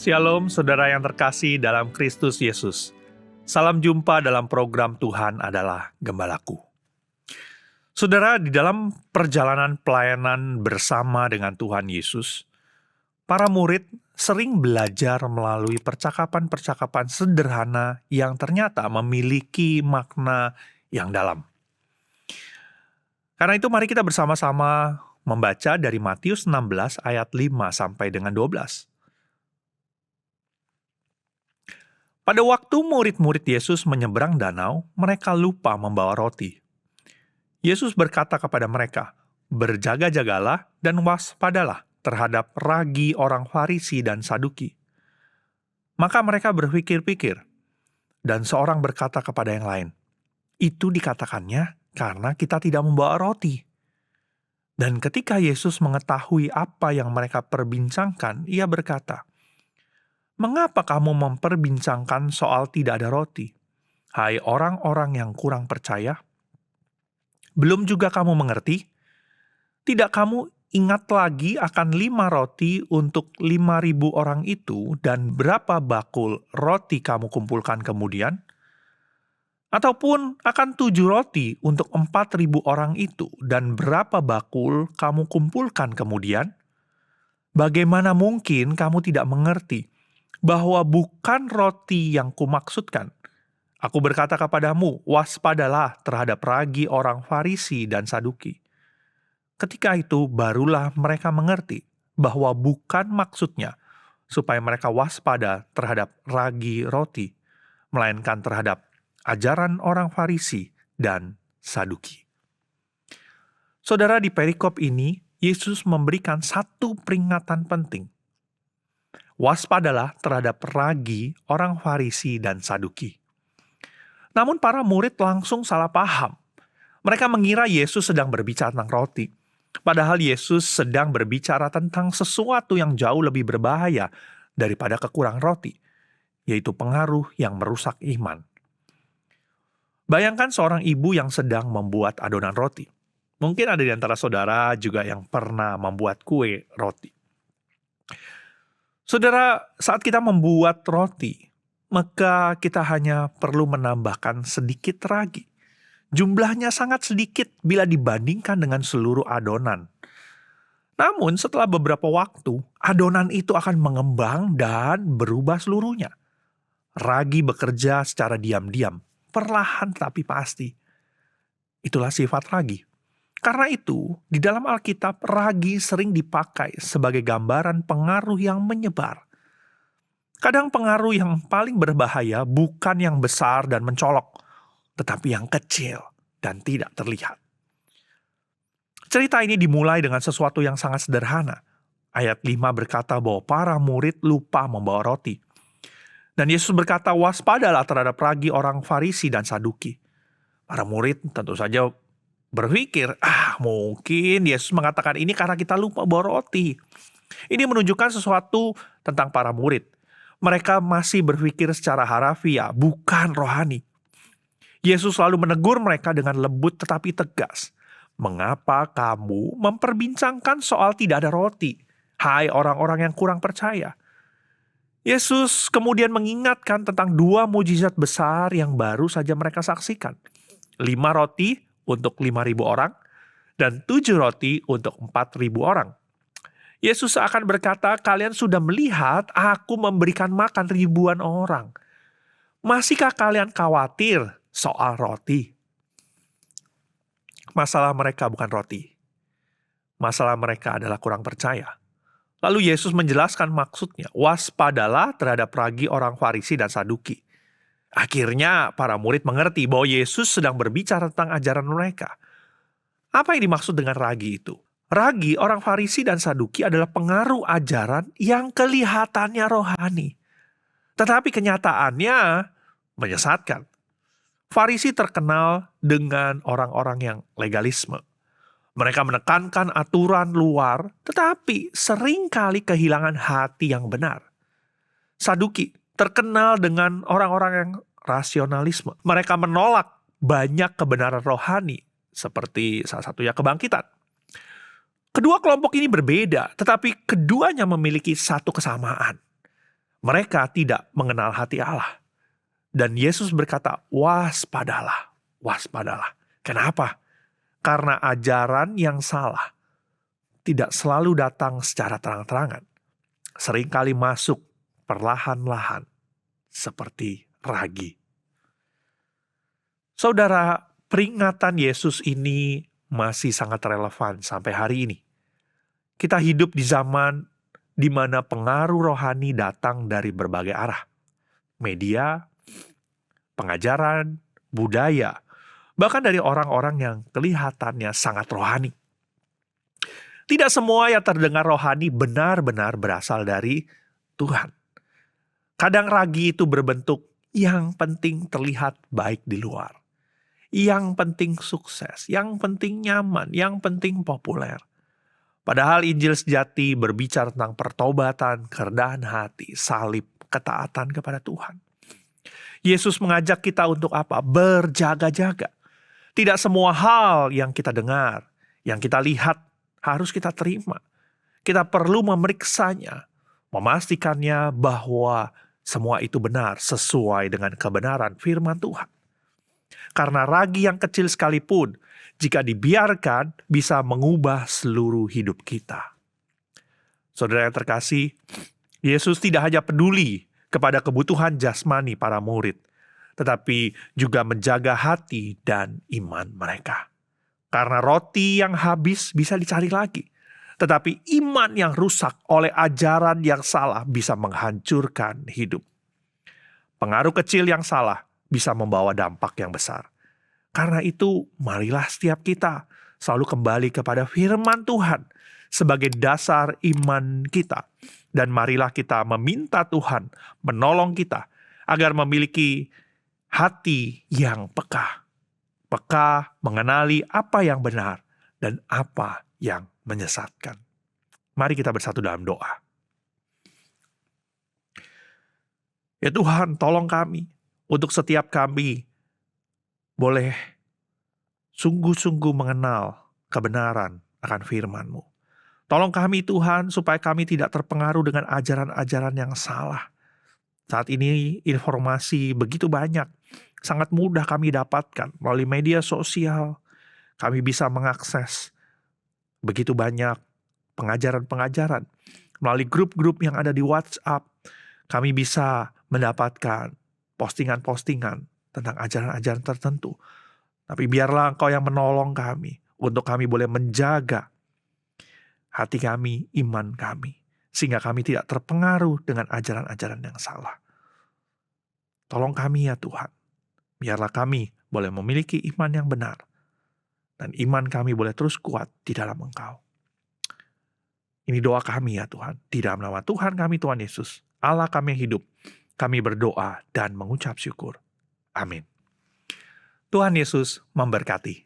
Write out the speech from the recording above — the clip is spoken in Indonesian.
Shalom saudara yang terkasih dalam Kristus Yesus. Salam jumpa dalam program Tuhan adalah Gembalaku. Saudara, di dalam perjalanan pelayanan bersama dengan Tuhan Yesus, para murid sering belajar melalui percakapan-percakapan sederhana yang ternyata memiliki makna yang dalam. Karena itu mari kita bersama-sama membaca dari Matius 16 ayat 5 sampai dengan 12. Pada waktu murid-murid Yesus menyeberang danau, mereka lupa membawa roti. Yesus berkata kepada mereka, "Berjaga-jagalah dan waspadalah terhadap ragi orang Farisi dan Saduki." Maka mereka berpikir-pikir, dan seorang berkata kepada yang lain, "Itu dikatakannya karena kita tidak membawa roti." Dan ketika Yesus mengetahui apa yang mereka perbincangkan, ia berkata, "Mengapa kamu memperbincangkan soal tidak ada roti? Hai orang-orang yang kurang percaya? Belum juga kamu mengerti? Tidak kamu ingat lagi akan 5 roti untuk 5.000 orang itu dan berapa bakul roti kamu kumpulkan kemudian? Ataupun akan 7 roti untuk 4.000 orang itu dan berapa bakul kamu kumpulkan kemudian? Bagaimana mungkin kamu tidak mengerti bahwa bukan roti yang kumaksudkan? Aku berkata kepadamu, waspadalah terhadap ragi orang Farisi dan Saduki." Ketika itu barulah mereka mengerti bahwa bukan maksudnya supaya mereka waspada terhadap ragi roti, melainkan terhadap ajaran orang Farisi dan Saduki. Saudara, di perikop ini, Yesus memberikan satu peringatan penting. Waspadalah terhadap ragi orang Farisi dan Saduki. Namun para murid langsung salah paham. Mereka mengira Yesus sedang berbicara tentang roti. Padahal Yesus sedang berbicara tentang sesuatu yang jauh lebih berbahaya daripada kekurangan roti, yaitu pengaruh yang merusak iman. Bayangkan seorang ibu yang sedang membuat adonan roti. Mungkin ada di antara saudara juga yang pernah membuat kue roti. Saudara, saat kita membuat roti, maka kita hanya perlu menambahkan sedikit ragi. Jumlahnya sangat sedikit bila dibandingkan dengan seluruh adonan. Namun setelah beberapa waktu, adonan itu akan mengembang dan berubah seluruhnya. Ragi bekerja secara diam-diam, perlahan tapi pasti. Itulah sifat ragi. Karena itu, di dalam Alkitab, ragi sering dipakai sebagai gambaran pengaruh yang menyebar. Kadang pengaruh yang paling berbahaya bukan yang besar dan mencolok, tetapi yang kecil dan tidak terlihat. Cerita ini dimulai dengan sesuatu yang sangat sederhana. Ayat 5 berkata bahwa para murid lupa membawa roti. Dan Yesus berkata, waspadalah terhadap ragi orang Farisi dan Saduki. Para murid tentu saja berpikir, mungkin Yesus mengatakan ini karena kita lupa bawa roti. Ini menunjukkan sesuatu tentang para murid. Mereka masih berpikir secara harafiah, bukan rohani. Yesus selalu menegur mereka dengan lembut tetapi tegas. Mengapa kamu memperbincangkan soal tidak ada roti? Hai orang-orang yang kurang percaya. Yesus kemudian mengingatkan tentang 2 mujizat besar yang baru saja mereka saksikan. 5 roti untuk 5.000 orang, dan 7 roti untuk 4.000 orang. Yesus akan berkata, kalian sudah melihat aku memberikan makan ribuan orang. Masihkah kalian khawatir soal roti? Masalah mereka bukan roti. Masalah mereka adalah kurang percaya. Lalu Yesus menjelaskan maksudnya, waspadalah terhadap ragi orang Farisi dan Saduki. Akhirnya para murid mengerti bahwa Yesus sedang berbicara tentang ajaran mereka. Apa yang dimaksud dengan ragi itu? Ragi orang Farisi dan Saduki adalah pengaruh ajaran yang kelihatannya rohani. Tetapi kenyataannya menyesatkan. Farisi terkenal dengan orang-orang yang legalisme. Mereka menekankan aturan luar, tetapi seringkali kehilangan hati yang benar. Saduki terkenal dengan orang-orang yang rasionalisme. Mereka menolak banyak kebenaran rohani, seperti salah satunya kebangkitan. Kedua kelompok ini berbeda, tetapi keduanya memiliki satu kesamaan. Mereka tidak mengenal hati Allah. Dan Yesus berkata, waspadalah, waspadalah. Kenapa? Karena ajaran yang salah tidak selalu datang secara terang-terangan. Seringkali masuk perlahan-lahan seperti ragi. Saudara, peringatan Yesus ini masih sangat relevan sampai hari ini. Kita hidup di zaman di mana pengaruh rohani datang dari berbagai arah. Media, pengajaran, budaya, bahkan dari orang-orang yang kelihatannya sangat rohani. Tidak semua yang terdengar rohani benar-benar berasal dari Tuhan. Kadang ragi itu berbentuk yang penting terlihat baik di luar. Yang penting sukses, yang penting nyaman, yang penting populer. Padahal Injil sejati berbicara tentang pertobatan, kerendahan hati, salib, ketaatan kepada Tuhan. Yesus mengajak kita untuk apa? Berjaga-jaga. Tidak semua hal yang kita dengar, yang kita lihat, harus kita terima. Kita perlu memeriksanya, memastikannya bahwa semua itu benar sesuai dengan kebenaran firman Tuhan. Karena ragi yang kecil sekalipun, jika dibiarkan, bisa mengubah seluruh hidup kita. Saudara yang terkasih, Yesus tidak hanya peduli kepada kebutuhan jasmani para murid, tetapi juga menjaga hati dan iman mereka. Karena roti yang habis bisa dicari lagi, tetapi iman yang rusak oleh ajaran yang salah bisa menghancurkan hidup. Pengaruh kecil yang salah bisa membawa dampak yang besar. Karena itu, marilah setiap kita selalu kembali kepada firman Tuhan sebagai dasar iman kita. Dan marilah kita meminta Tuhan menolong kita agar memiliki hati yang peka. Peka mengenali apa yang benar dan apa yang menyesatkan. Mari kita bersatu dalam doa. Ya Tuhan, tolong kami untuk setiap kami boleh sungguh-sungguh mengenal kebenaran akan firman-Mu. Tolong kami Tuhan supaya kami tidak terpengaruh dengan ajaran-ajaran yang salah. Saat ini informasi begitu banyak, sangat mudah kami dapatkan melalui media sosial. Kami bisa mengakses begitu banyak pengajaran-pengajaran. Melalui grup-grup yang ada di WhatsApp, kami bisa mendapatkan postingan-postingan tentang ajaran-ajaran tertentu. Tapi biarlah Engkau yang menolong kami untuk kami boleh menjaga hati kami, iman kami, sehingga kami tidak terpengaruh dengan ajaran-ajaran yang salah. Tolong kami ya Tuhan, biarlah kami boleh memiliki iman yang benar, dan iman kami boleh terus kuat di dalam Engkau. Ini doa kami ya Tuhan, di dalam nama Tuhan kami Tuhan Yesus, Allah kami yang hidup, kami berdoa dan mengucap syukur. Amin. Tuhan Yesus memberkati.